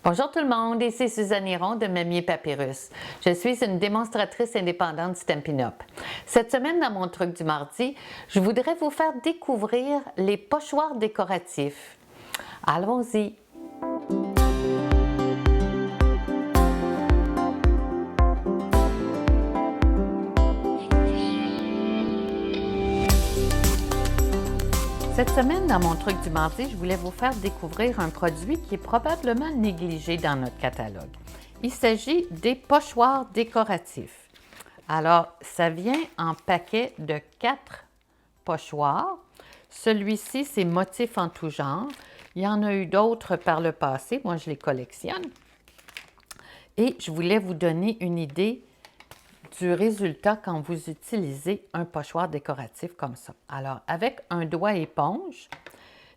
Bonjour tout le monde, ici Suzanne Hiron de Mamier Papyrus. Je suis une démonstratrice indépendante Stampin' Up! Cette semaine, dans mon truc du mardi, je voudrais vous faire découvrir les pochoirs décoratifs. Allons-y! Cette semaine, dans mon truc du mardi, je voulais vous faire découvrir un produit qui est probablement négligé dans notre catalogue. Il s'agit des pochoirs décoratifs. Alors, ça vient en paquet de 4 pochoirs. Celui-ci, c'est motif en tout genre. Il y en a eu d'autres par le passé. Moi, je les collectionne. Et je voulais vous donner une idée du résultat quand vous utilisez un pochoir décoratif comme ça. Alors, avec un doigt éponge,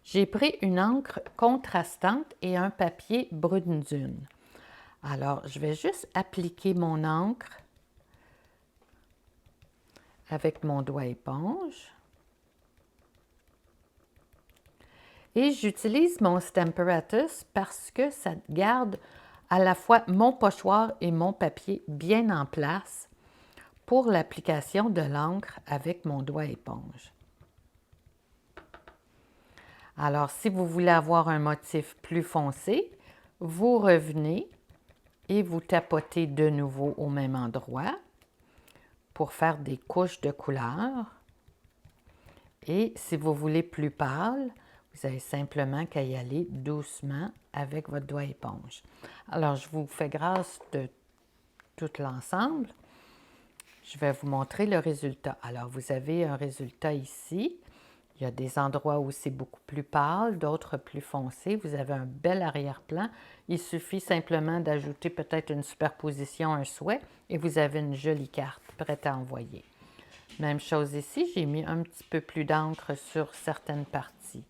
j'ai pris une encre contrastante et un papier brune dune. Alors, je vais juste appliquer mon encre avec mon doigt éponge. Et j'utilise mon Stamparatus parce que ça garde à la fois mon pochoir et mon papier bien en place pour l'application de l'encre avec mon doigt éponge. Alors, si vous voulez avoir un motif plus foncé, vous revenez et vous tapotez de nouveau au même endroit pour faire des couches de couleur. Et si vous voulez plus pâle, vous avez simplement qu'à y aller doucement avec votre doigt éponge. Alors, je vous fais grâce de tout l'ensemble. Je vais vous montrer le résultat. Alors, vous avez un résultat ici. Il y a des endroits où c'est beaucoup plus pâle, d'autres plus foncés. Vous avez un bel arrière-plan. Il suffit simplement d'ajouter peut-être une superposition, un souhait, et vous avez une jolie carte prête à envoyer. Même chose ici, j'ai mis un petit peu plus d'encre sur certaines parties.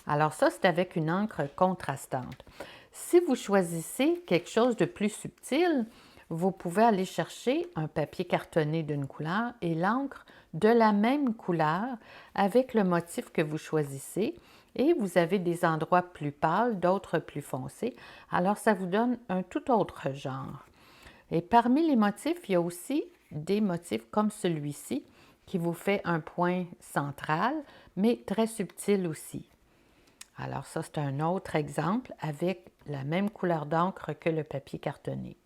Alors ça, c'est avec une encre contrastante. Si vous choisissez quelque chose de plus subtil, vous pouvez aller chercher un papier cartonné d'une couleur et l'encre de la même couleur avec le motif que vous choisissez. Et vous avez des endroits plus pâles, d'autres plus foncés. Alors, ça vous donne un tout autre genre. Et parmi les motifs, il y a aussi des motifs comme celui-ci qui vous fait un point central, mais très subtil aussi. Alors ça, c'est un autre exemple avec la même couleur d'encre que le papier cartonné.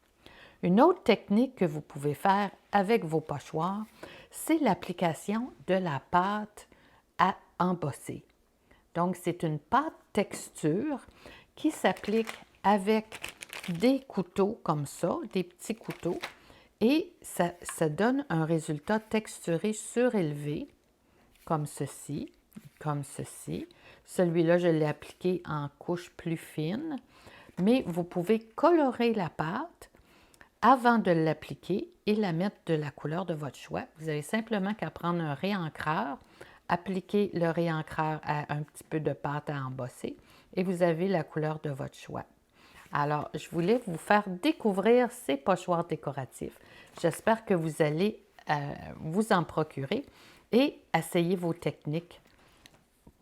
Une autre technique que vous pouvez faire avec vos pochoirs, c'est l'application de la pâte à embosser. Donc, c'est une pâte texture qui s'applique avec des couteaux comme ça, des petits couteaux, et ça donne un résultat texturé surélevé, comme ceci, comme ceci. Celui-là, je l'ai appliqué en couche plus fine, mais vous pouvez colorer la pâte avant de l'appliquer et la mettre de la couleur de votre choix. Vous avez simplement qu'à prendre un réencreur, appliquer le réencreur à un petit peu de pâte à embosser et vous avez la couleur de votre choix. Alors, je voulais vous faire découvrir ces pochoirs décoratifs. J'espère que vous allez vous en procurer et essayer vos techniques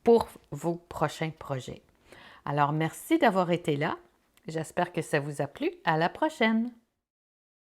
pour vos prochains projets. Alors, merci d'avoir été là. J'espère que ça vous a plu. À la prochaine!